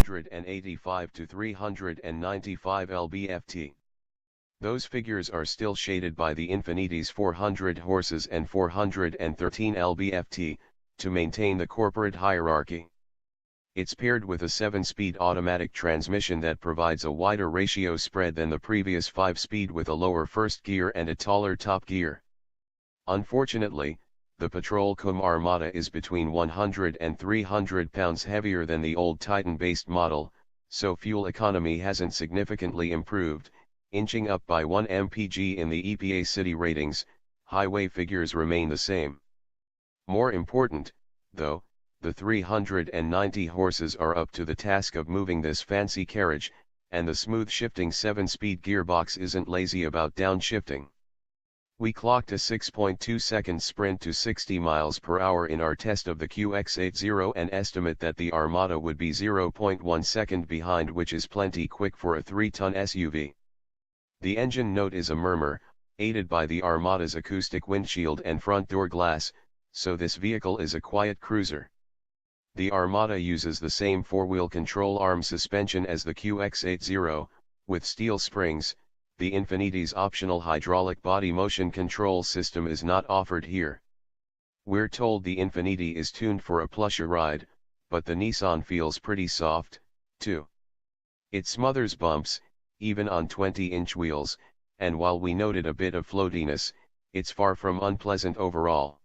$385 to $395 lb-ft. Those figures are still shaded by the Infiniti's 400 horses and 413 lb-ft, to maintain the corporate hierarchy. It's paired with a 7-speed automatic transmission that provides a wider ratio spread than the previous 5-speed with a lower first gear and a taller top gear. Unfortunately, the Petrol-Cum Armada is between 100 and 300 pounds heavier than the old Titan-based model, so fuel economy hasn't significantly improved, inching up by 1 mpg in the EPA city ratings. Highway figures remain the same. More important, though, the 390 horses are up to the task of moving this fancy carriage, and the smooth shifting 7-speed gearbox isn't lazy about downshifting. We clocked a 6.2-second sprint to 60 miles per hour in our test of the QX80 and estimate that the Armada would be 0.1 second behind, which is plenty quick for a 3-ton SUV. The engine note is a murmur, aided by the Armada's acoustic windshield and front door glass, so this vehicle is a quiet cruiser. The Armada uses the same 4-wheel control arm suspension as the QX80, with steel springs. The Infiniti's optional hydraulic body motion control system is not offered here. We're told the Infiniti is tuned for a plusher ride, but the Nissan feels pretty soft, too. It smothers bumps, even on 20-inch wheels, and while we noted a bit of floatiness, it's far from unpleasant overall.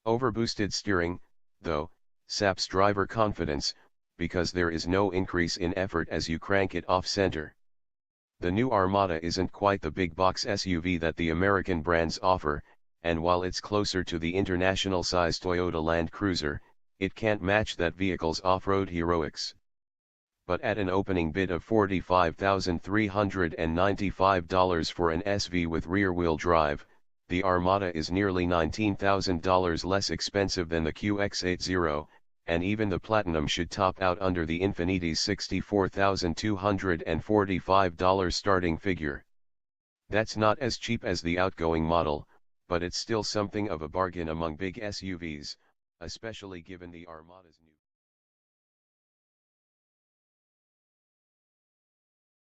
Overboosted steering, though, saps driver confidence, because there is no increase in effort as you crank it off-center. The new Armada isn't quite the big box SUV that the American brands offer, and while it's closer to the international-sized Toyota Land Cruiser, it can't match that vehicle's off-road heroics. But at an opening bid of $45,395 for an SV with rear-wheel drive, the Armada is nearly $19,000 less expensive than the QX80, and even the Platinum should top out under the Infiniti's $64,245 starting figure. That's not as cheap as the outgoing model, but it's still something of a bargain among big SUVs, especially given the Armada's